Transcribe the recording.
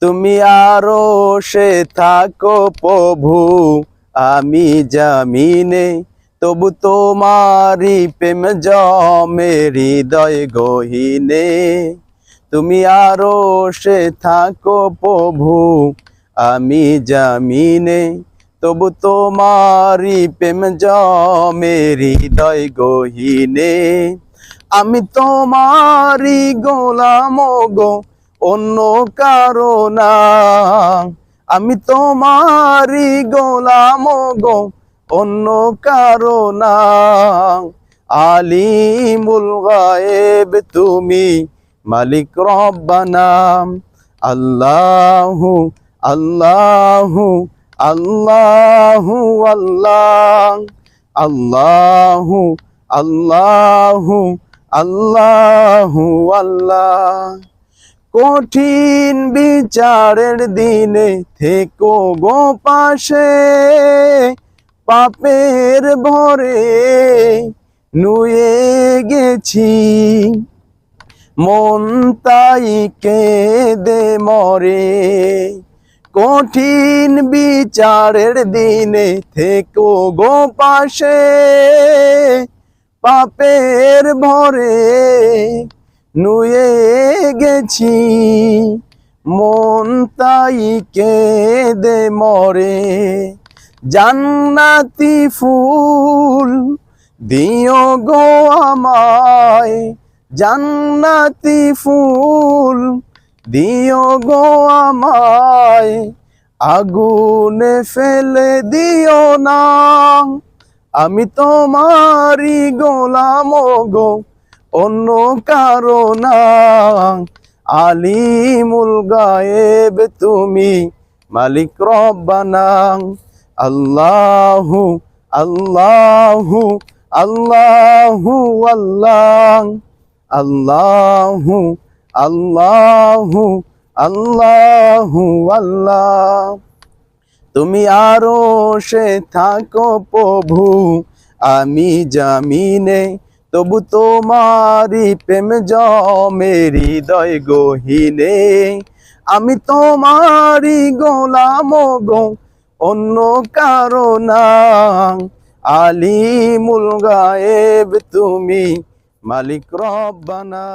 তুমি আরশে থাকো প্রভু, আমি জামিনে, তবু তোমারি প্রেম জমে হৃদয় গহীনে। তুমি আরশে থাকো প্রভু, আমি জামিনে, তবু তোমারি প্রেম জমে হৃদয় গহীনে। আমি তোমারি গোলাম গো, অন্য কারো না। আমি তোমারি গোলাম গো, অন্য কারো না। আলিমুল গায়েব তুমি, মালিক রব্বানা। আল্লাহু আল্লাহু আল্লাহু আল্লাহ, আল্লাহু আল্লাহু আল্লাহু আল্লাহ। কঠিন বিচারের দিনে থেকো গো পাশে, পাপের ভরে নুয়ে গেছি, মন তাই কেঁদে মরে। কঠিন বিচারের দিনে থেকো গো পাশে, পাপের ভরে নুয়ে গেছি, মন তাই কেঁদে মরে। জান্নাতি ফুল দিও গো আমায়, জান্নাতি ফুল দিও গো আমায়, আগুনে ফেলে দিও না। আমি তোমারি গোলাম গো, অন্য কারো না। আলিমুল গায়েব তুমি, মালিক রব্বানা। আল্লাহু আল্লাহু আল্লাহু আল্লাহ, আল্লাহু আল্লাহু আল্লাহু আল্লাহ। তুমি আরশে থাকো প্রভু, আমি জামিনে, তবু তোমারি প্রেম জমে হৃদয় গহীনে। আমি তোমারি গোলাম গো, অন্য কারো না। আলিমুল গায়েব তুমি, মালিক রব্বানা।